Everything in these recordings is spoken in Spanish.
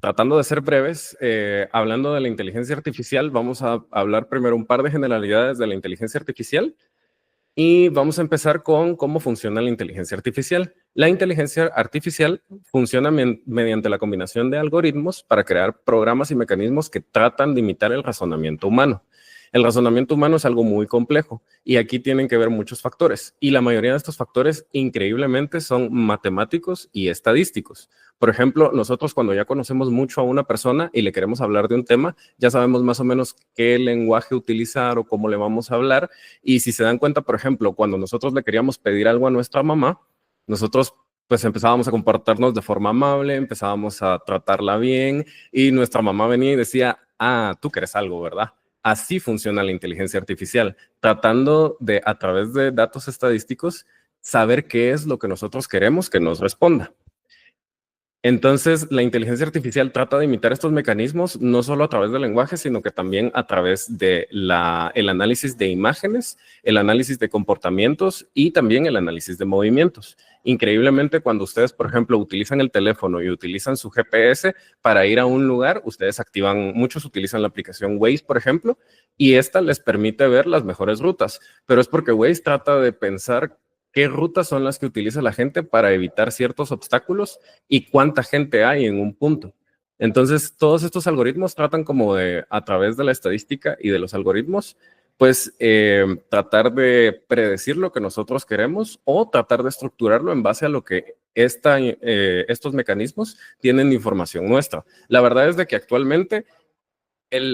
Tratando de ser breves, hablando de la inteligencia artificial, vamos a hablar primero un par de generalidades de la inteligencia artificial y vamos a empezar con cómo funciona la inteligencia artificial. La inteligencia artificial funciona mediante la combinación de algoritmos para crear programas y mecanismos que tratan de imitar el razonamiento humano. El razonamiento humano es algo muy complejo y aquí tienen que ver muchos factores y la mayoría de estos factores increíblemente son matemáticos y estadísticos. Por ejemplo, nosotros cuando ya conocemos mucho a una persona y le queremos hablar de un tema, ya sabemos más o menos qué lenguaje utilizar o cómo le vamos a hablar. Y si se dan cuenta, por ejemplo, cuando nosotros le queríamos pedir algo a nuestra mamá, nosotros pues empezábamos a comportarnos de forma amable, empezábamos a tratarla bien y nuestra mamá venía y decía, ah, tú quieres algo, ¿verdad? Así funciona la inteligencia artificial, tratando de, a través de datos estadísticos, saber qué es lo que nosotros queremos que nos responda. Entonces, la inteligencia artificial trata de imitar estos mecanismos no solo a través del lenguaje, sino que también a través de el análisis de imágenes, el análisis de comportamientos y también el análisis de movimientos. Increíblemente, cuando ustedes, por ejemplo, utilizan el teléfono y utilizan su GPS para ir a un lugar, ustedes activan, muchos utilizan la aplicación Waze, por ejemplo, y esta les permite ver las mejores rutas, pero es porque Waze trata de pensar qué rutas son las que utiliza la gente para evitar ciertos obstáculos y cuánta gente hay en un punto. Entonces, todos estos algoritmos tratan como de, a través de la estadística y de los algoritmos, pues tratar de predecir lo que nosotros queremos o tratar de estructurarlo en base a lo que estos mecanismos tienen de información nuestra. La verdad es de que actualmente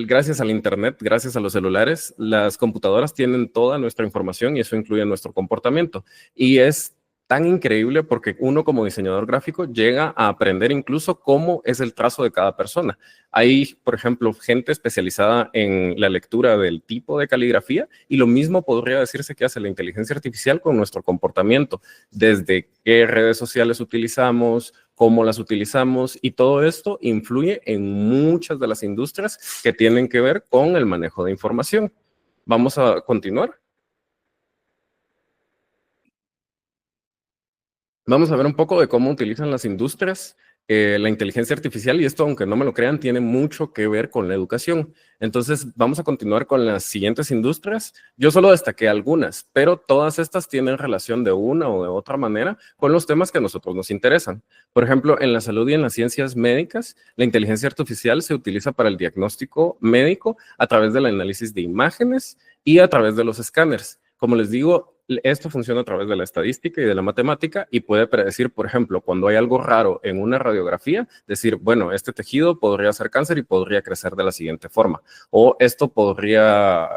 gracias al Internet, gracias a los celulares, las computadoras tienen toda nuestra información y eso incluye nuestro comportamiento. Y es tan increíble porque uno como diseñador gráfico llega a aprender incluso cómo es el trazo de cada persona. Hay, por ejemplo, gente especializada en la lectura del tipo de caligrafía y lo mismo podría decirse que hace la inteligencia artificial con nuestro comportamiento, desde qué redes sociales utilizamos, cómo las utilizamos y todo esto influye en muchas de las industrias que tienen que ver con el manejo de información. Vamos a continuar. Vamos a ver un poco de cómo utilizan las industrias la inteligencia artificial y esto, aunque no me lo crean, tiene mucho que ver con la educación. Entonces, vamos a continuar con las siguientes industrias. Yo solo destaqué algunas, pero todas estas tienen relación de una o de otra manera con los temas que a nosotros nos interesan. Por ejemplo, en la salud y en las ciencias médicas, la inteligencia artificial se utiliza para el diagnóstico médico a través del análisis de imágenes y a través de los escáneres. Como les digo, esto funciona a través de la estadística y de la matemática y puede predecir, por ejemplo, cuando hay algo raro en una radiografía, decir, bueno, este tejido podría ser cáncer y podría crecer de la siguiente forma. O esto podría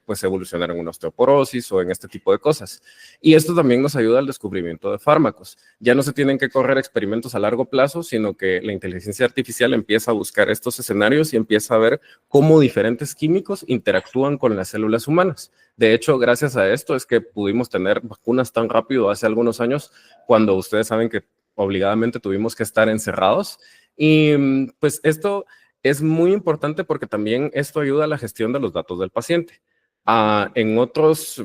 pues evolucionar en una osteoporosis o en este tipo de cosas. Y esto también nos ayuda al descubrimiento de fármacos. Ya no se tienen que correr experimentos a largo plazo, sino que la inteligencia artificial empieza a buscar estos escenarios y empieza a ver cómo diferentes químicos interactúan con las células humanas. De hecho, gracias a esto es que pudimos tener vacunas tan rápido hace algunos años, cuando ustedes saben que obligadamente tuvimos que estar encerrados. Y pues esto es muy importante porque también esto ayuda a la gestión de los datos del paciente. En otros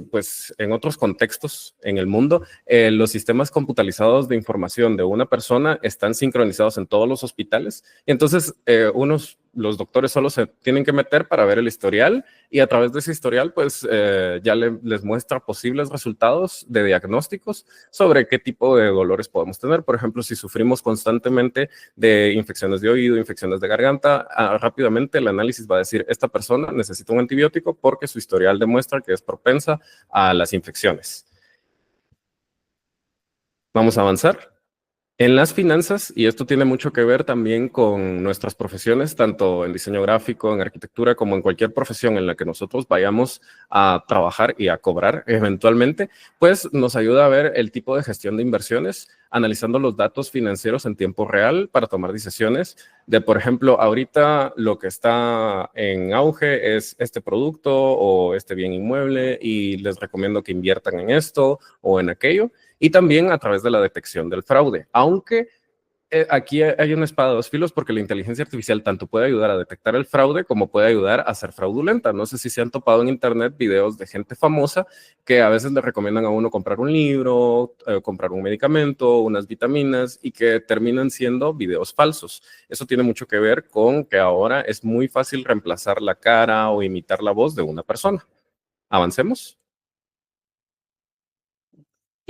contextos en el mundo, los sistemas computarizados de información de una persona están sincronizados en todos los hospitales. Y entonces, los doctores solo se tienen que meter para ver el historial y a través de ese historial, pues ya les muestra posibles resultados de diagnósticos sobre qué tipo de dolores podemos tener. Por ejemplo, si sufrimos constantemente de infecciones de oído, infecciones de garganta, rápidamente el análisis va a decir, esta persona necesita un antibiótico porque su historial demuestra que es propensa a las infecciones. Vamos a avanzar. En las finanzas, y esto tiene mucho que ver también con nuestras profesiones, tanto en diseño gráfico, en arquitectura, como en cualquier profesión en la que nosotros vayamos a trabajar y a cobrar eventualmente, pues nos ayuda a ver el tipo de gestión de inversiones, analizando los datos financieros en tiempo real para tomar decisiones de, por ejemplo, ahorita lo que está en auge es este producto o este bien inmueble y les recomiendo que inviertan en esto o en aquello. Y también a través de la detección del fraude, aunque aquí hay una espada de dos filos porque la inteligencia artificial tanto puede ayudar a detectar el fraude como puede ayudar a ser fraudulenta. No sé si se han topado en internet videos de gente famosa que a veces le recomiendan a uno comprar un libro, comprar un medicamento, unas vitaminas y que terminan siendo videos falsos. Eso tiene mucho que ver con que ahora es muy fácil reemplazar la cara o imitar la voz de una persona. Avancemos.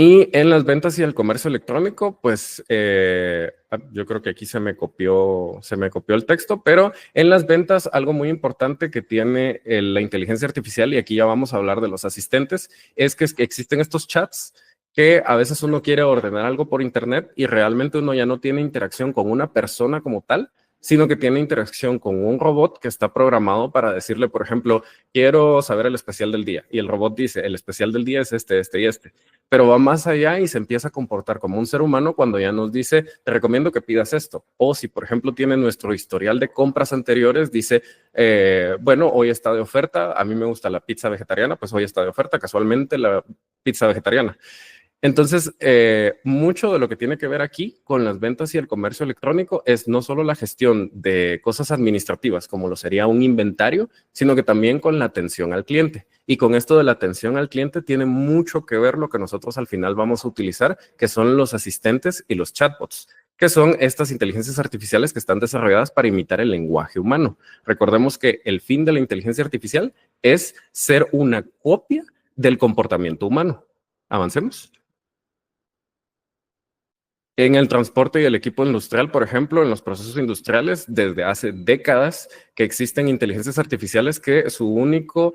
Y en las ventas y el comercio electrónico, pues yo creo que aquí se me copió el texto, pero en las ventas algo muy importante que tiene la inteligencia artificial, y aquí ya vamos a hablar de los asistentes, es que existen estos chats que a veces uno quiere ordenar algo por internet y realmente uno ya no tiene interacción con una persona como tal, sino que tiene interacción con un robot que está programado para decirle, por ejemplo, quiero saber el especial del día. Y el robot dice, el especial del día es este y este, pero va más allá y se empieza a comportar como un ser humano cuando ya nos dice, te recomiendo que pidas esto. O si, por ejemplo, tiene nuestro historial de compras anteriores, dice, bueno, hoy está de oferta, a mí me gusta la pizza vegetariana, pues hoy está de oferta, casualmente la pizza vegetariana. Entonces, mucho de lo que tiene que ver aquí con las ventas y el comercio electrónico es no solo la gestión de cosas administrativas, como lo sería un inventario, sino que también con la atención al cliente. Y con esto de la atención al cliente tiene mucho que ver lo que nosotros al final vamos a utilizar, que son los asistentes y los chatbots, que son estas inteligencias artificiales que están desarrolladas para imitar el lenguaje humano. Recordemos que el fin de la inteligencia artificial es ser una copia del comportamiento humano. Avancemos. En el transporte y el equipo industrial, por ejemplo, en los procesos industriales, desde hace décadas que existen inteligencias artificiales que su única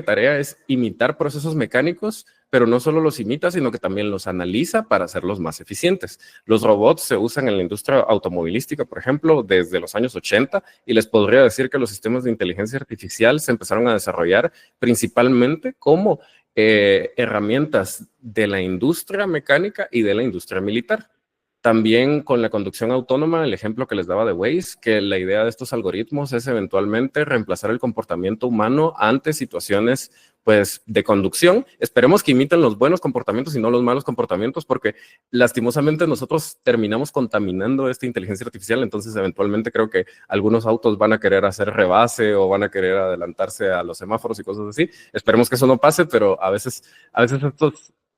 tarea es imitar procesos mecánicos, pero no solo los imita, sino que también los analiza para hacerlos más eficientes. Los robots se usan en la industria automovilística, por ejemplo, desde los años 80, y les podría decir que los sistemas de inteligencia artificial se empezaron a desarrollar principalmente como herramientas de la industria mecánica y de la industria militar. También con la conducción autónoma, el ejemplo que les daba de Waze, que la idea de estos algoritmos es eventualmente reemplazar el comportamiento humano ante situaciones pues de conducción. Esperemos que imiten los buenos comportamientos y no los malos comportamientos, porque lastimosamente nosotros terminamos contaminando esta inteligencia artificial, entonces eventualmente creo que algunos autos van a querer hacer rebase o van a querer adelantarse a los semáforos y cosas así. Esperemos que eso no pase, pero a veces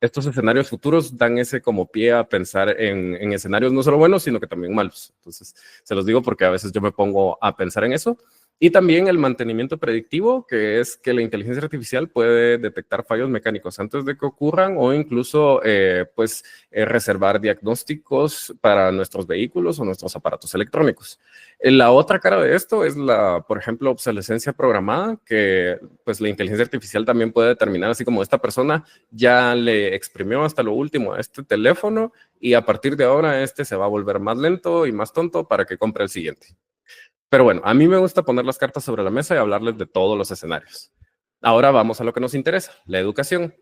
estos escenarios futuros dan ese como pie a pensar en escenarios no solo buenos, sino que también malos. Entonces, se los digo porque a veces yo me pongo a pensar en eso. Y también el mantenimiento predictivo, que es que la inteligencia artificial puede detectar fallos mecánicos antes de que ocurran o incluso reservar diagnósticos para nuestros vehículos o nuestros aparatos electrónicos. La otra cara de esto es por ejemplo, obsolescencia programada, que pues la inteligencia artificial también puede determinar, así como esta persona ya le exprimió hasta lo último a este teléfono y a partir de ahora este se va a volver más lento y más tonto para que compre el siguiente. Pero bueno, a mí me gusta poner las cartas sobre la mesa y hablarles de todos los escenarios. Ahora vamos a lo que nos interesa, la educación.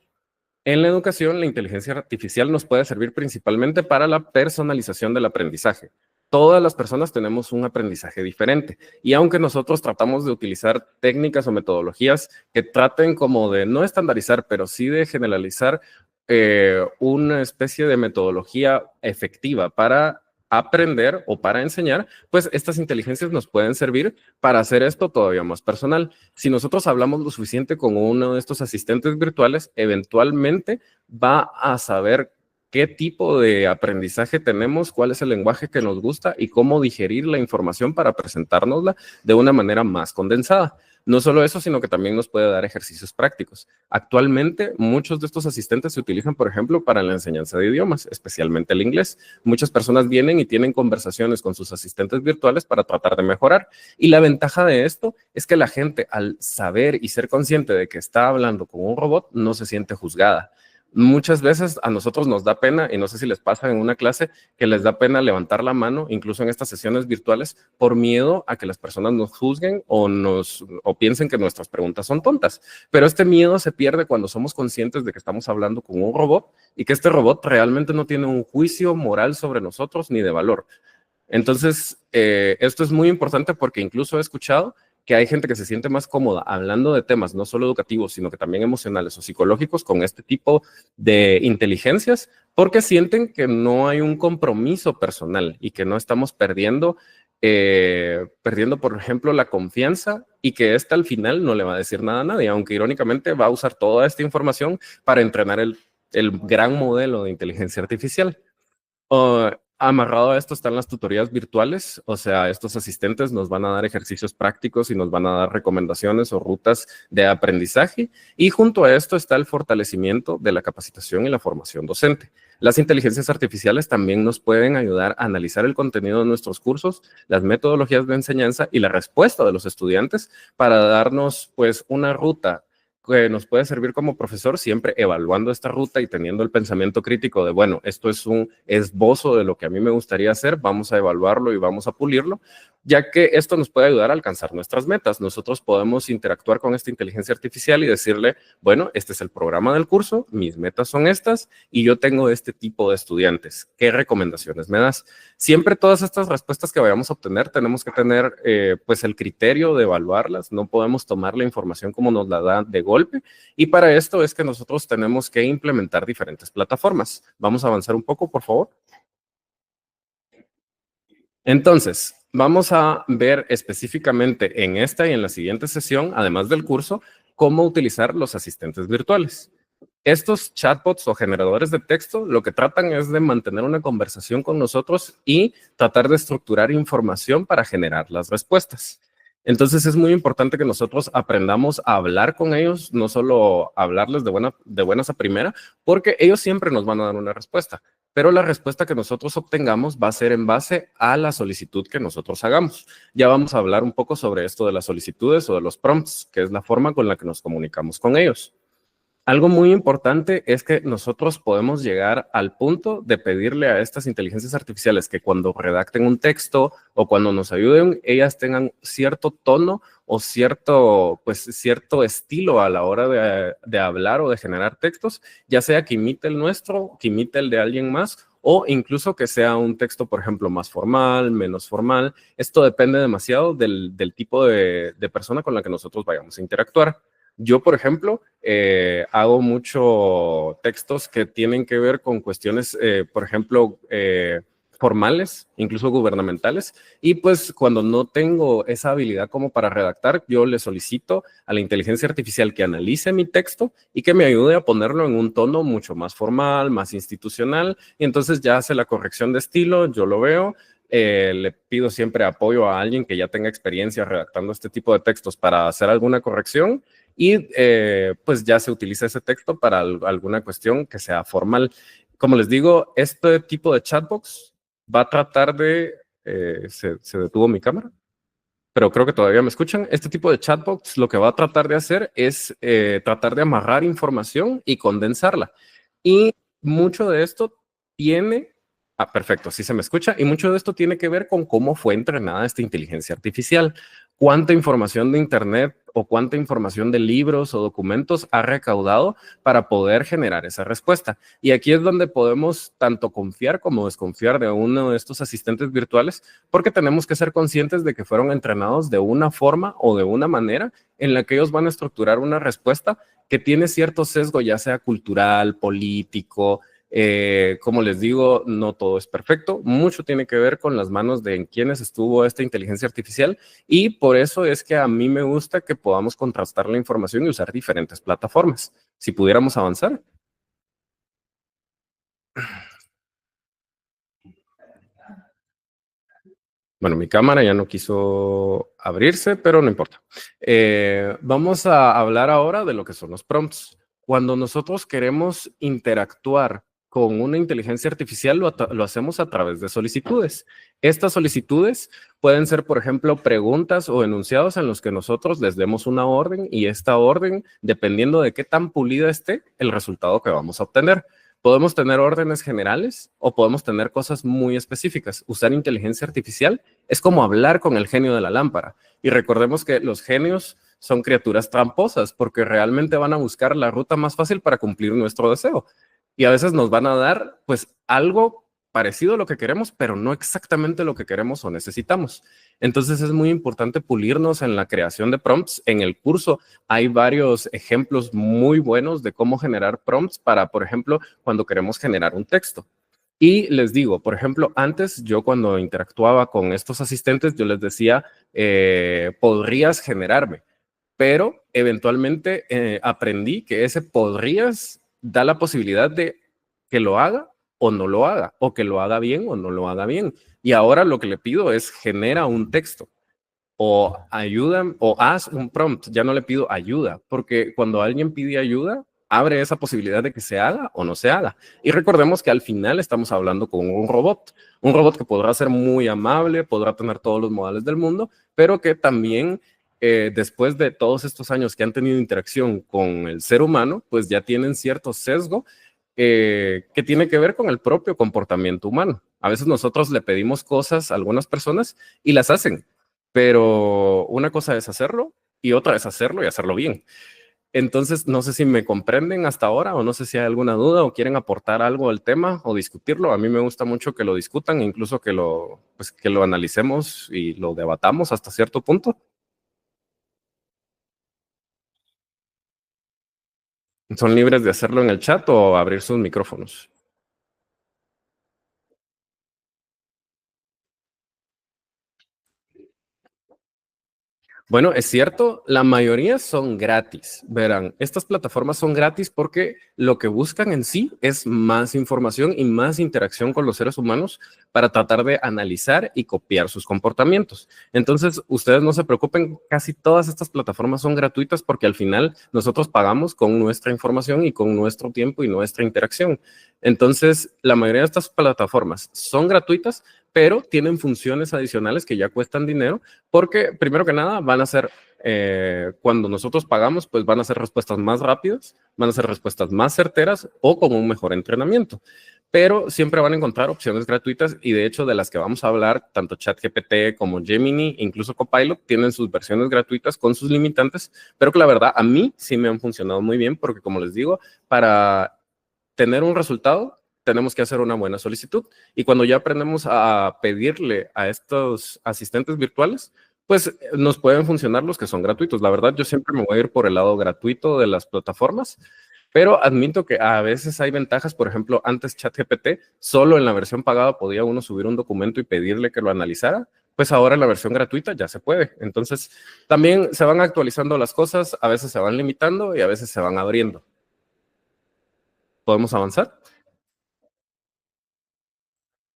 En la educación, la inteligencia artificial nos puede servir principalmente para la personalización del aprendizaje. Todas las personas tenemos un aprendizaje diferente y aunque nosotros tratamos de utilizar técnicas o metodologías que traten como de no estandarizar, pero sí de generalizar una especie de metodología efectiva para aprender o para enseñar, pues estas inteligencias nos pueden servir para hacer esto todavía más personal. Si nosotros hablamos lo suficiente con uno de estos asistentes virtuales, eventualmente va a saber qué tipo de aprendizaje tenemos, cuál es el lenguaje que nos gusta y cómo digerir la información para presentárnosla de una manera más condensada. No solo eso, sino que también nos puede dar ejercicios prácticos. Actualmente, muchos de estos asistentes se utilizan, por ejemplo, para la enseñanza de idiomas, especialmente el inglés. Muchas personas vienen y tienen conversaciones con sus asistentes virtuales para tratar de mejorar. Y la ventaja de esto es que la gente, al saber y ser consciente de que está hablando con un robot, no se siente juzgada. Muchas veces a nosotros nos da pena, y no sé si les pasa en una clase, que les da pena levantar la mano, incluso en estas sesiones virtuales, por miedo a que las personas nos juzguen o piensen que nuestras preguntas son tontas. Pero este miedo se pierde cuando somos conscientes de que estamos hablando con un robot y que este robot realmente no tiene un juicio moral sobre nosotros ni de valor. Entonces, esto es muy importante porque incluso he escuchado que hay gente que se siente más cómoda hablando de temas no solo educativos, sino que también emocionales o psicológicos con este tipo de inteligencias, porque sienten que no hay un compromiso personal y que no estamos perdiendo, por ejemplo, la confianza y que esta al final no le va a decir nada a nadie, aunque irónicamente va a usar toda esta información para entrenar el gran modelo de inteligencia artificial. Amarrado a esto están las tutorías virtuales, o sea, estos asistentes nos van a dar ejercicios prácticos y nos van a dar recomendaciones o rutas de aprendizaje, y junto a esto está el fortalecimiento de la capacitación y la formación docente. Las inteligencias artificiales también nos pueden ayudar a analizar el contenido de nuestros cursos, las metodologías de enseñanza y la respuesta de los estudiantes para darnos pues una ruta que nos puede servir como profesor, siempre evaluando esta ruta y teniendo el pensamiento crítico de, bueno, esto es un esbozo de lo que a mí me gustaría hacer, vamos a evaluarlo y vamos a pulirlo, ya que esto nos puede ayudar a alcanzar nuestras metas. Nosotros podemos interactuar con esta inteligencia artificial y decirle, bueno, este es el programa del curso, mis metas son estas y yo tengo este tipo de estudiantes. ¿Qué recomendaciones me das? Siempre todas estas respuestas que vayamos a obtener tenemos que tener pues el criterio de evaluarlas, no podemos tomar la información como nos la da de golpe, y para esto es que nosotros tenemos que implementar diferentes plataformas. Vamos a avanzar un poco, por favor. Entonces, vamos a ver específicamente en esta y en la siguiente sesión, además del curso, cómo utilizar los asistentes virtuales. Estos chatbots o generadores de texto lo que tratan es de mantener una conversación con nosotros y tratar de estructurar información para generar las respuestas. Entonces es muy importante que nosotros aprendamos a hablar con ellos, no solo hablarles de buenas a primera, porque ellos siempre nos van a dar una respuesta, pero la respuesta que nosotros obtengamos va a ser en base a la solicitud que nosotros hagamos. Ya vamos a hablar un poco sobre esto de las solicitudes o de los prompts, que es la forma con la que nos comunicamos con ellos. Algo muy importante es que nosotros podemos llegar al punto de pedirle a estas inteligencias artificiales que cuando redacten un texto o cuando nos ayuden, ellas tengan cierto tono o cierto estilo a la hora de hablar o de generar textos, ya sea que imite el nuestro, que imite el de alguien más, o incluso que sea un texto, por ejemplo, más formal, menos formal. Esto depende demasiado del tipo de persona con la que nosotros vayamos a interactuar. Yo, por ejemplo, hago mucho textos que tienen que ver con cuestiones, por ejemplo, formales, incluso gubernamentales, y pues cuando no tengo esa habilidad como para redactar, yo le solicito a la inteligencia artificial que analice mi texto y que me ayude a ponerlo en un tono mucho más formal, más institucional, y entonces ya hace la corrección de estilo, yo lo veo. Le pido siempre apoyo a alguien que ya tenga experiencia redactando este tipo de textos para hacer alguna corrección, y pues ya se utiliza ese texto para alguna cuestión que sea formal. Como les digo, este tipo de chatbox va a tratar de... se detuvo mi cámara, pero creo que todavía me escuchan. Este tipo de chatbox lo que va a tratar de hacer es tratar de amarrar información y condensarla. Y mucho de esto tiene... perfecto, sí se me escucha. Y mucho de esto tiene que ver con cómo fue entrenada esta inteligencia artificial. Cuánta información de Internet o cuánta información de libros o documentos ha recaudado para poder generar esa respuesta. Y aquí es donde podemos tanto confiar como desconfiar de uno de estos asistentes virtuales, porque tenemos que ser conscientes de que fueron entrenados de una forma o de una manera en la que ellos van a estructurar una respuesta que tiene cierto sesgo, ya sea cultural, político. Como les digo, no todo es perfecto, mucho tiene que ver con las manos de en quienes estuvo esta inteligencia artificial, y por eso es que a mí me gusta que podamos contrastar la información y usar diferentes plataformas. Si pudiéramos avanzar. Bueno, mi cámara ya no quiso abrirse, pero no importa. Vamos a hablar ahora de lo que son los prompts. Cuando nosotros queremos interactuar con una inteligencia artificial, lo hacemos a través de solicitudes. Estas solicitudes pueden ser, por ejemplo, preguntas o enunciados en los que nosotros les demos una orden, y esta orden, dependiendo de qué tan pulida esté, el resultado que vamos a obtener. Podemos tener órdenes generales o podemos tener cosas muy específicas. Usar inteligencia artificial es como hablar con el genio de la lámpara. Y recordemos que los genios son criaturas tramposas porque realmente van a buscar la ruta más fácil para cumplir nuestro deseo. Y a veces nos van a dar pues algo parecido a lo que queremos, pero no exactamente lo que queremos o necesitamos. Entonces es muy importante pulirnos en la creación de prompts. En el curso hay varios ejemplos muy buenos de cómo generar prompts para, por ejemplo, cuando queremos generar un texto. Y les digo, por ejemplo, antes yo cuando interactuaba con estos asistentes, yo les decía, podrías generarme, pero eventualmente aprendí que ese podrías da la posibilidad de que lo haga o no lo haga, o que lo haga bien o no lo haga bien. Y ahora lo que le pido es genera un texto o ayuda o haz un prompt, ya no le pido ayuda, porque cuando alguien pide ayuda, abre esa posibilidad de que se haga o no se haga. Y recordemos que al final estamos hablando con un robot que podrá ser muy amable, podrá tener todos los modales del mundo, pero que también después de todos estos años que han tenido interacción con el ser humano, pues ya tienen cierto sesgo que tiene que ver con el propio comportamiento humano. A veces nosotros le pedimos cosas a algunas personas y las hacen, pero una cosa es hacerlo y otra es hacerlo y hacerlo bien. Entonces, no sé si me comprenden hasta ahora o no sé si hay alguna duda o quieren aportar algo al tema o discutirlo. A mí me gusta mucho que lo discutan, incluso pues, que lo analicemos y lo debatamos hasta cierto punto. Son libres de hacerlo en el chat o abrir sus micrófonos. Bueno, es cierto, la mayoría son gratis. Verán, estas plataformas son gratis porque lo que buscan en sí es más información y más interacción con los seres humanos para tratar de analizar y copiar sus comportamientos. Entonces, ustedes no se preocupen, casi todas estas plataformas son gratuitas porque al final nosotros pagamos con nuestra información y con nuestro tiempo y nuestra interacción. Entonces, la mayoría de estas plataformas son gratuitas, pero tienen funciones adicionales que ya cuestan dinero porque primero que nada van a ser, cuando nosotros pagamos, pues van a ser respuestas más rápidas, van a ser respuestas más certeras o con un mejor entrenamiento. Pero siempre van a encontrar opciones gratuitas y de hecho de las que vamos a hablar, tanto ChatGPT como Gemini, incluso Copilot, tienen sus versiones gratuitas con sus limitantes, pero que la verdad a mí sí me han funcionado muy bien porque como les digo, para tener un resultado tenemos que hacer una buena solicitud. Y cuando ya aprendemos a pedirle a estos asistentes virtuales, pues nos pueden funcionar los que son gratuitos. La verdad, yo siempre me voy a ir por el lado gratuito de las plataformas, pero admito que a veces hay ventajas. Por ejemplo, antes ChatGPT, solo en la versión pagada podía uno subir un documento y pedirle que lo analizara. Pues ahora en la versión gratuita ya se puede. Entonces, también se van actualizando las cosas, a veces se van limitando y a veces se van abriendo. ¿Podemos avanzar?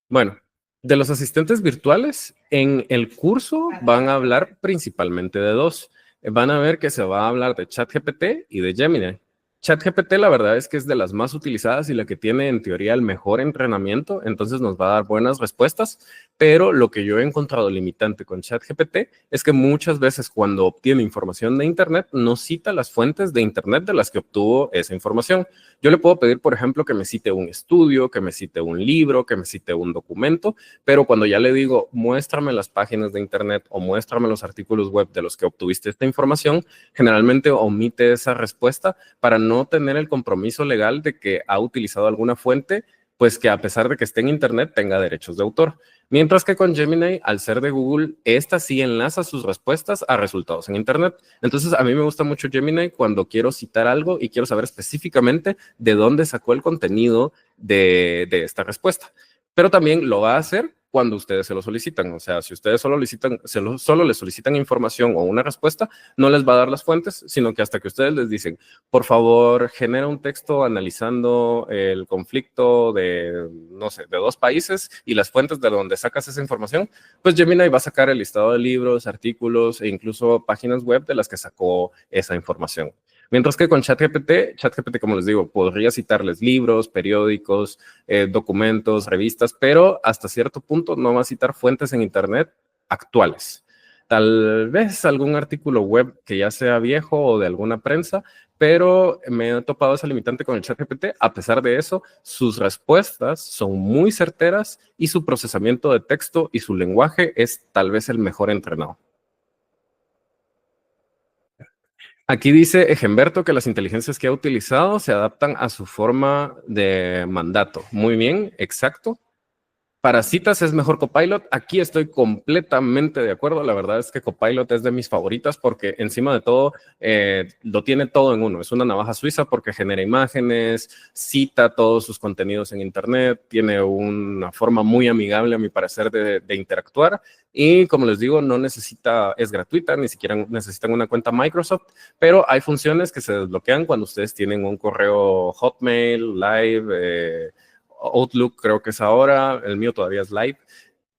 Bueno, de los asistentes virtuales, en el curso van a hablar principalmente de dos. Van a ver que se va a hablar de ChatGPT y de Gemini. ChatGPT la verdad es que es de las más utilizadas y la que tiene en teoría el mejor entrenamiento, entonces nos va a dar buenas respuestas, pero lo que yo he encontrado limitante con ChatGPT es que muchas veces cuando obtiene información de Internet no cita las fuentes de Internet de las que obtuvo esa información. Yo le puedo pedir, por ejemplo, que me cite un estudio, que me cite un libro, que me cite un documento, pero cuando ya le digo, muéstrame las páginas de Internet o muéstrame los artículos web de los que obtuviste esta información, generalmente omite esa respuesta para no tener el compromiso legal de que ha utilizado alguna fuente, pues que a pesar de que esté en Internet tenga derechos de autor. Mientras que con Gemini, al ser de Google, esta sí enlaza sus respuestas a resultados en Internet. Entonces, a mí me gusta mucho Gemini cuando quiero citar algo y quiero saber específicamente de dónde sacó el contenido de esta respuesta. Pero también lo va a hacer cuando ustedes se lo solicitan. O sea, si ustedes solo les solicitan información o una respuesta, no les va a dar las fuentes, sino que hasta que ustedes les dicen, por favor, genera un texto analizando el conflicto de, no sé, de dos países y las fuentes de donde sacas esa información, pues Gemini va a sacar el listado de libros, artículos e incluso páginas web de las que sacó esa información. Mientras que con ChatGPT, como les digo, podría citarles libros, periódicos, documentos, revistas, pero hasta cierto punto no va a citar fuentes en Internet actuales. Tal vez algún artículo web que ya sea viejo o de alguna prensa, pero me he topado esa limitante con el ChatGPT. A pesar de eso, sus respuestas son muy certeras y su procesamiento de texto y su lenguaje es tal vez el mejor entrenado. Aquí dice Ejemberto que las inteligencias que ha utilizado se adaptan a su forma de mandato. Muy bien, exacto. Para citas es mejor Copilot. Aquí estoy completamente de acuerdo. La verdad es que Copilot es de mis favoritas porque encima de todo lo tiene todo en uno. Es una navaja suiza porque genera imágenes, cita todos sus contenidos en Internet, tiene una forma muy amigable, a mi parecer, de interactuar. Y como les digo, no necesita, es gratuita, ni siquiera necesitan una cuenta Microsoft, pero hay funciones que se desbloquean cuando ustedes tienen un correo Hotmail, Live, Outlook creo que es ahora, el mío todavía es Live,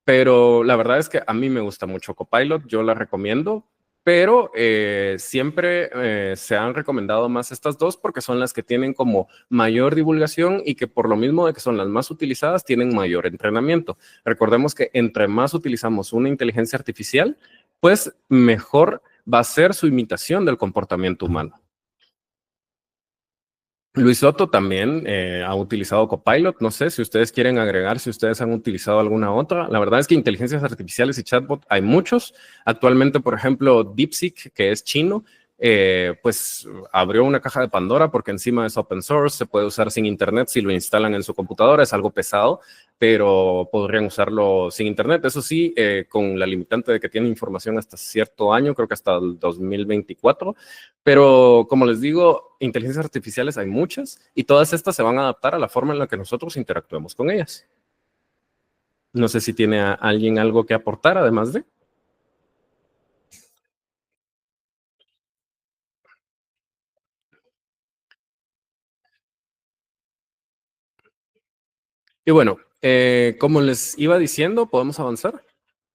pero la verdad es que a mí me gusta mucho Copilot, yo la recomiendo, pero siempre se han recomendado más estas dos porque son las que tienen como mayor divulgación y que por lo mismo de que son las más utilizadas, tienen mayor entrenamiento. Recordemos que entre más utilizamos una inteligencia artificial, pues mejor va a ser su imitación del comportamiento humano. Luis Soto también ha utilizado Copilot. No sé si ustedes quieren agregar, si ustedes han utilizado alguna otra. La verdad es que inteligencias artificiales y chatbot hay muchos. Actualmente, por ejemplo, DeepSeek, que es chino, pues abrió una caja de Pandora porque encima es open source, se puede usar sin internet si lo instalan en su computadora, es algo pesado, pero podrían usarlo sin internet. Eso sí, con la limitante de que tiene información hasta cierto año, creo que hasta el 2024. Pero como les digo, inteligencias artificiales hay muchas y todas estas se van a adaptar a la forma en la que nosotros interactuemos con ellas. No sé si tiene alguien algo que aportar además de. Y bueno, como les iba diciendo, podemos avanzar.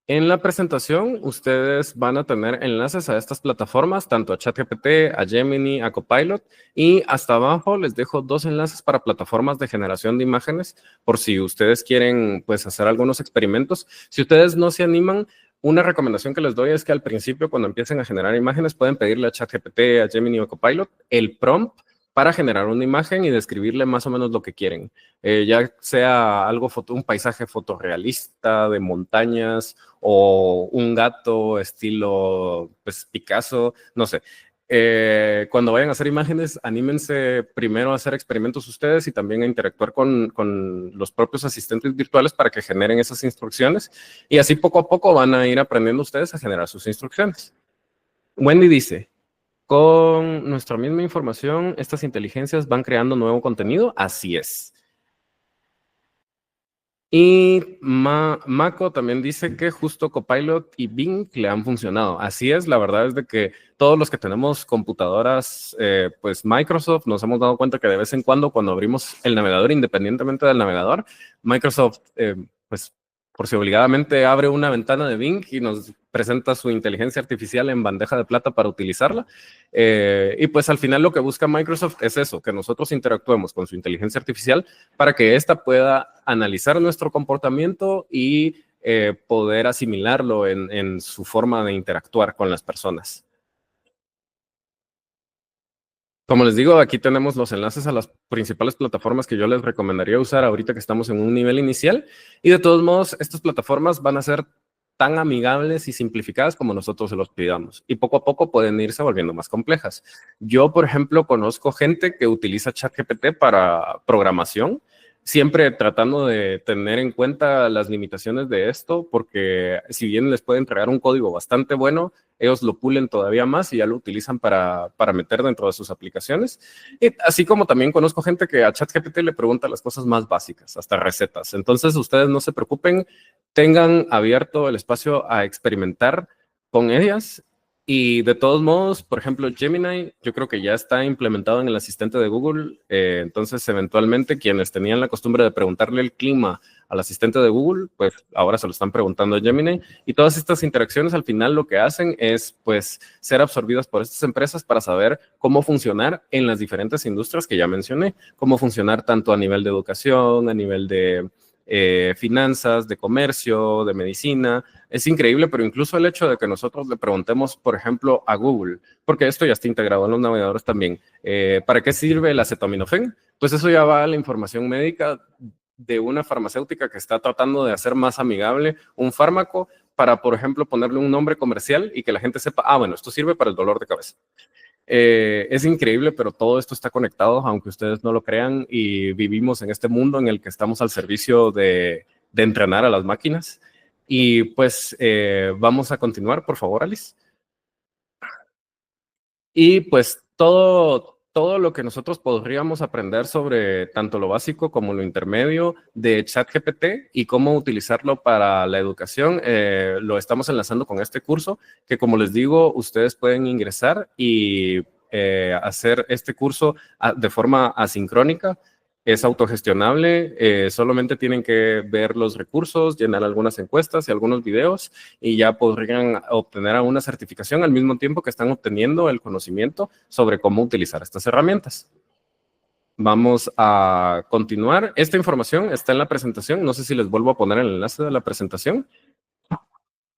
En la presentación, ustedes van a tener enlaces a estas plataformas, tanto a ChatGPT, a Gemini, a Copilot, y hasta abajo les dejo dos enlaces para plataformas de generación de imágenes, por si ustedes quieren pues hacer algunos experimentos. Si ustedes no se animan, una recomendación que les doy es que al principio, cuando empiecen a generar imágenes, pueden pedirle a ChatGPT, a Gemini o a Copilot el prompt para generar una imagen y describirle más o menos lo que quieren. Ya sea algo, un paisaje fotorrealista de montañas o un gato estilo pues, Picasso, no sé. Cuando vayan a hacer imágenes, anímense primero a hacer experimentos ustedes y también a interactuar con los propios asistentes virtuales para que generen esas instrucciones y así poco a poco van a ir aprendiendo ustedes a generar sus instrucciones. Wendy dice, con nuestra misma información, estas inteligencias van creando nuevo contenido. Así es. Y Mako también dice que justo Copilot y Bing le han funcionado. Así es, la verdad es de que todos los que tenemos computadoras, pues Microsoft, nos hemos dado cuenta que de vez en cuando abrimos el navegador, independientemente del navegador, Microsoft, pues por si obligadamente abre una ventana de Bing y nos presenta su inteligencia artificial en bandeja de plata para utilizarla. Y pues al final lo que busca Microsoft es eso, que nosotros interactuemos con su inteligencia artificial para que ésta pueda analizar nuestro comportamiento y poder asimilarlo en su forma de interactuar con las personas. Como les digo, aquí tenemos los enlaces a las principales plataformas que yo les recomendaría usar ahorita que estamos en un nivel inicial. Y de todos modos, estas plataformas van a ser tan amigables y simplificadas como nosotros se los pidamos. Y poco a poco pueden irse volviendo más complejas. Yo, por ejemplo, conozco gente que utiliza ChatGPT para programación, siempre tratando de tener en cuenta las limitaciones de esto, porque si bien les puede entregar un código bastante bueno, ellos lo pulen todavía más y ya lo utilizan para meter dentro de sus aplicaciones. Y así como también conozco gente que a ChatGPT le pregunta las cosas más básicas, hasta recetas. Entonces, ustedes no se preocupen, tengan abierto el espacio a experimentar con ellas. Y de todos modos, por ejemplo, Gemini, yo creo que ya está implementado en el asistente de Google. Entonces, eventualmente, quienes tenían la costumbre de preguntarle el clima al asistente de Google, pues ahora se lo están preguntando a Gemini. Y todas estas interacciones al final lo que hacen es, pues, ser absorbidas por estas empresas para saber cómo funcionar en las diferentes industrias que ya mencioné. Cómo funcionar tanto a nivel de educación, a nivel de finanzas, de comercio, de medicina. Es increíble, pero incluso el hecho de que nosotros le preguntemos, por ejemplo, a Google, porque esto ya está integrado en los navegadores también, ¿para qué sirve el acetaminofén? Pues eso ya va a la información médica de una farmacéutica que está tratando de hacer más amigable un fármaco para, por ejemplo, ponerle un nombre comercial y que la gente sepa, ah, bueno, esto sirve para el dolor de cabeza. Es increíble, pero todo esto está conectado, aunque ustedes no lo crean, y vivimos en este mundo en el que estamos al servicio de entrenar a las máquinas. Y pues vamos a continuar, por favor, Alice. Y pues todo lo que nosotros podríamos aprender sobre tanto lo básico como lo intermedio de ChatGPT y cómo utilizarlo para la educación, lo estamos enlazando con este curso, que como les digo, ustedes pueden ingresar y hacer este curso de forma asincrónica. Es autogestionable, solamente tienen que ver los recursos, llenar algunas encuestas y algunos videos y ya podrían obtener una certificación al mismo tiempo que están obteniendo el conocimiento sobre cómo utilizar estas herramientas. Vamos a continuar. Esta información está en la presentación. No sé si les vuelvo a poner el enlace de la presentación.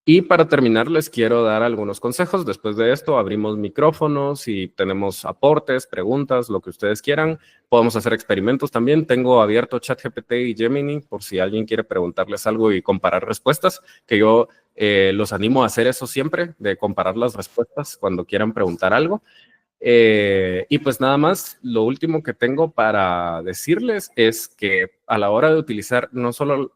Y para terminar, les quiero dar algunos consejos. Después de esto, abrimos micrófonos y tenemos aportes, preguntas, lo que ustedes quieran. Podemos hacer experimentos también. Tengo abierto ChatGPT y Gemini por si alguien quiere preguntarles algo y comparar respuestas, que yo los animo a hacer eso siempre, de comparar las respuestas cuando quieran preguntar algo. Y pues nada más, lo último que tengo para decirles es que a la hora de utilizar no solo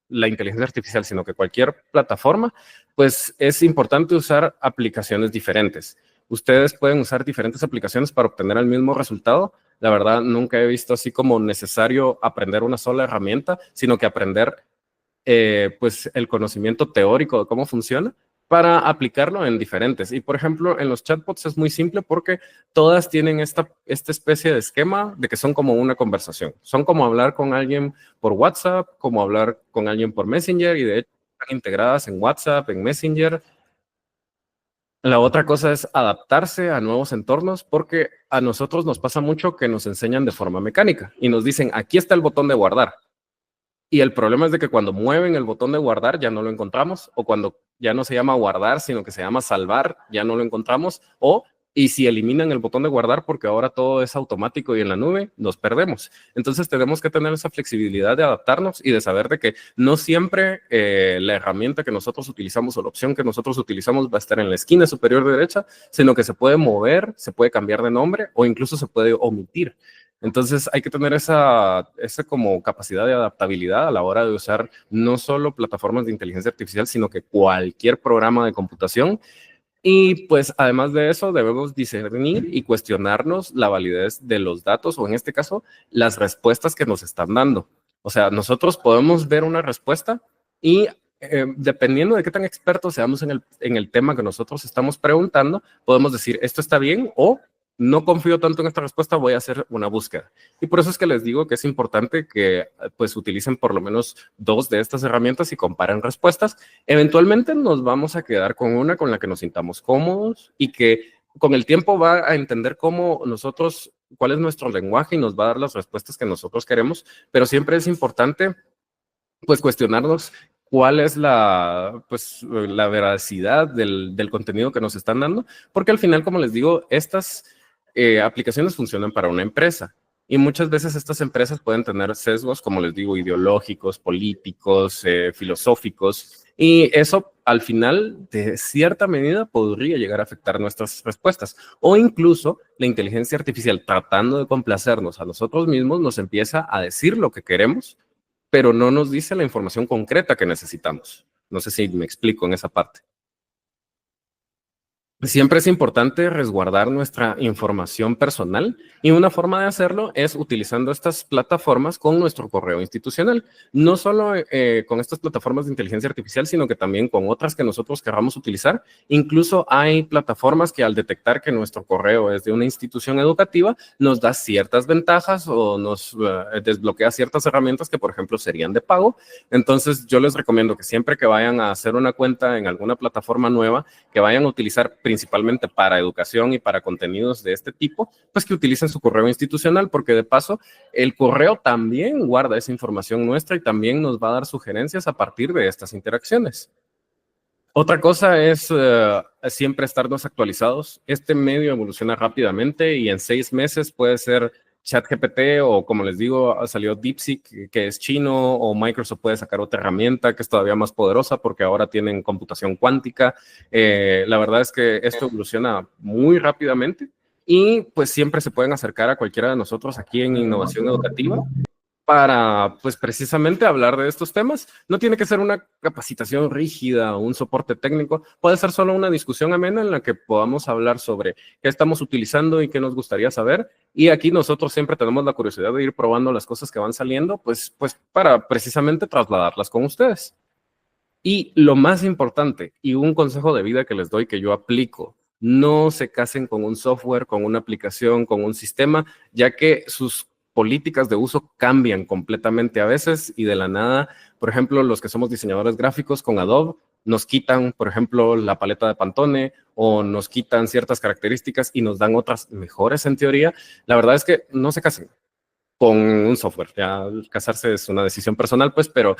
la inteligencia artificial, sino que cualquier plataforma, pues es importante usar aplicaciones diferentes. Ustedes pueden usar diferentes aplicaciones para obtener el mismo resultado. La verdad, nunca he visto así como necesario aprender una sola herramienta, sino que aprender pues el conocimiento teórico de cómo funciona para aplicarlo en diferentes. Y por ejemplo, en los chatbots es muy simple porque todas tienen esta especie de esquema de que son como una conversación. Son como hablar con alguien por WhatsApp, como hablar con alguien por Messenger y de hecho están integradas en WhatsApp, en Messenger. La otra cosa es adaptarse a nuevos entornos porque a nosotros nos pasa mucho que nos enseñan de forma mecánica y nos dicen, aquí está el botón de guardar. Y el problema es de que cuando mueven el botón de guardar ya no lo encontramos, o cuando ya no se llama guardar, sino que se llama salvar, ya no lo encontramos, y si eliminan el botón de guardar porque ahora todo es automático y en la nube, nos perdemos. Entonces tenemos que tener esa flexibilidad de adaptarnos y de saber de que no siempre la herramienta que nosotros utilizamos o la opción que nosotros utilizamos va a estar en la esquina superior derecha, sino que se puede mover, se puede cambiar de nombre o incluso se puede omitir. Entonces hay que tener esa como capacidad de adaptabilidad a la hora de usar no solo plataformas de inteligencia artificial, sino que cualquier programa de computación. Y pues además de eso debemos discernir y cuestionarnos la validez de los datos o en este caso las respuestas que nos están dando. O sea, nosotros podemos ver una respuesta y dependiendo de qué tan expertos seamos en el tema que nosotros estamos preguntando, podemos decir esto está bien o no confío tanto en esta respuesta, voy a hacer una búsqueda. Y por eso es que les digo que es importante que pues utilicen por lo menos 2 de estas herramientas y comparen respuestas. Eventualmente nos vamos a quedar con una con la que nos sintamos cómodos y que con el tiempo va a entender cómo nosotros, cuál es nuestro lenguaje y nos va a dar las respuestas que nosotros queremos, pero siempre es importante pues cuestionarnos cuál es pues, la veracidad del contenido que nos están dando, porque al final, como les digo, estas aplicaciones funcionan para una empresa y muchas veces estas empresas pueden tener sesgos, como les digo, ideológicos, políticos, filosóficos, y eso al final, de cierta medida, podría llegar a afectar nuestras respuestas. O incluso la inteligencia artificial, tratando de complacernos a nosotros mismos, nos empieza a decir lo que queremos, pero no nos dice la información concreta que necesitamos. No sé si me explico en esa parte. Siempre es importante resguardar nuestra información personal y una forma de hacerlo es utilizando estas plataformas con nuestro correo institucional. No solo con estas plataformas de inteligencia artificial, sino que también con otras que nosotros queramos utilizar. Incluso hay plataformas que al detectar que nuestro correo es de una institución educativa, nos da ciertas ventajas o nos desbloquea ciertas herramientas que, por ejemplo, serían de pago. Entonces, yo les recomiendo que siempre que vayan a hacer una cuenta en alguna plataforma nueva, que vayan a utilizar principalmente para educación y para contenidos de este tipo, pues que utilicen su correo institucional, porque de paso el correo también guarda esa información nuestra y también nos va a dar sugerencias a partir de estas interacciones. Otra cosa es siempre estarnos actualizados. Este medio evoluciona rápidamente y en 6 meses puede ser ChatGPT o, como les digo, salió DeepSeek, que es chino, o Microsoft puede sacar otra herramienta que es todavía más poderosa porque ahora tienen computación cuántica. La verdad es que esto evoluciona muy rápidamente y pues siempre se pueden acercar a cualquiera de nosotros aquí en Innovación Educativa para, pues precisamente hablar de estos temas. No tiene que ser una capacitación rígida o un soporte técnico, puede ser solo una discusión amena en la que podamos hablar sobre qué estamos utilizando y qué nos gustaría saber. Y aquí nosotros siempre tenemos la curiosidad de ir probando las cosas que van saliendo, pues para precisamente trasladarlas con ustedes. Y lo más importante, y un consejo de vida que les doy que yo aplico, no se casen con un software, con una aplicación, con un sistema, ya que sus políticas de uso cambian completamente a veces y de la nada. Por ejemplo, los que somos diseñadores gráficos con Adobe, nos quitan, por ejemplo, la paleta de Pantone o nos quitan ciertas características y nos dan otras mejores en teoría. La verdad es que no se casen con un software. Ya casarse es una decisión personal, pues, pero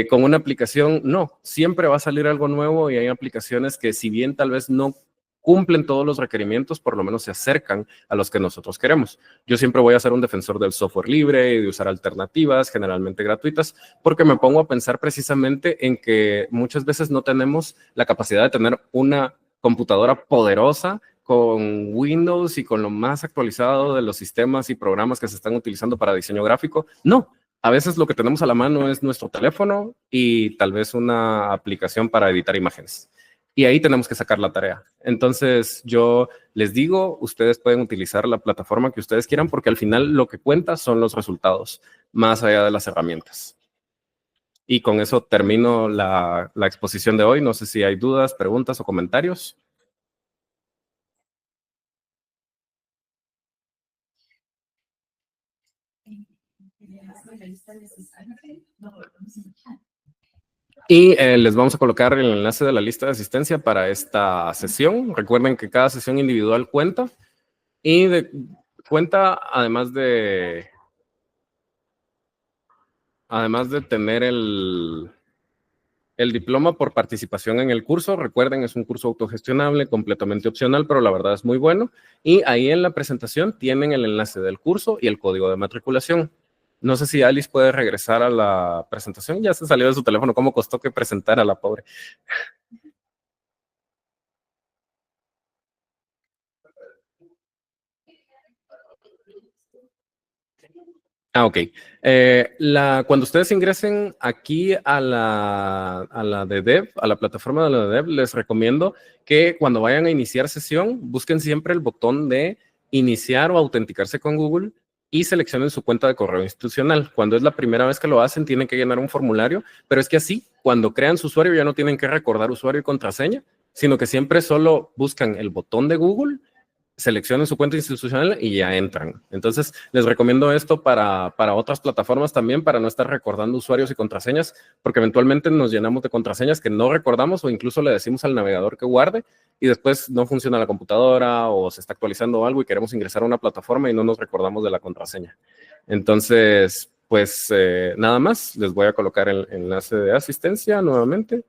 con una aplicación, no. Siempre va a salir algo nuevo y hay aplicaciones que, si bien tal vez no cumplen todos los requerimientos, por lo menos se acercan a los que nosotros queremos. Yo siempre voy a ser un defensor del software libre y de usar alternativas, generalmente gratuitas, porque me pongo a pensar precisamente en que muchas veces no tenemos la capacidad de tener una computadora poderosa con Windows y con lo más actualizado de los sistemas y programas que se están utilizando para diseño gráfico. No, a veces lo que tenemos a la mano es nuestro teléfono y tal vez una aplicación para editar imágenes. Y ahí tenemos que sacar la tarea. Entonces yo les digo, ustedes pueden utilizar la plataforma que ustedes quieran porque al final lo que cuenta son los resultados, más allá de las herramientas. Y con eso termino la exposición de hoy. No sé si hay dudas, preguntas o comentarios. Y les vamos a colocar el enlace de la lista de asistencia para esta sesión. Recuerden que cada sesión individual cuenta y cuenta además de tener el diploma por participación en el curso. Recuerden, es un curso autogestionable, completamente opcional, pero la verdad es muy bueno. Y ahí en la presentación tienen el enlace del curso y el código de matriculación. No sé si Alice puede regresar a la presentación. Ya se salió de su teléfono. ¿Cómo costó que presentara a la pobre? Ok. Cuando ustedes ingresen aquí a la de Dev, a la plataforma de la de Dev, les recomiendo que cuando vayan a iniciar sesión, busquen siempre el botón de iniciar o autenticarse con Google y seleccionen su cuenta de correo institucional. Cuando es la primera vez que lo hacen, tienen que llenar un formulario, pero es que así, cuando crean su usuario, ya no tienen que recordar usuario y contraseña, sino que siempre solo buscan el botón de Google, seleccionen su cuenta institucional y ya entran. Entonces, les recomiendo esto para otras plataformas también, para no estar recordando usuarios y contraseñas, porque eventualmente nos llenamos de contraseñas que no recordamos o incluso le decimos al navegador que guarde y después no funciona la computadora o se está actualizando algo y queremos ingresar a una plataforma y no nos recordamos de la contraseña. Entonces, pues nada más, les voy a colocar el enlace de asistencia nuevamente.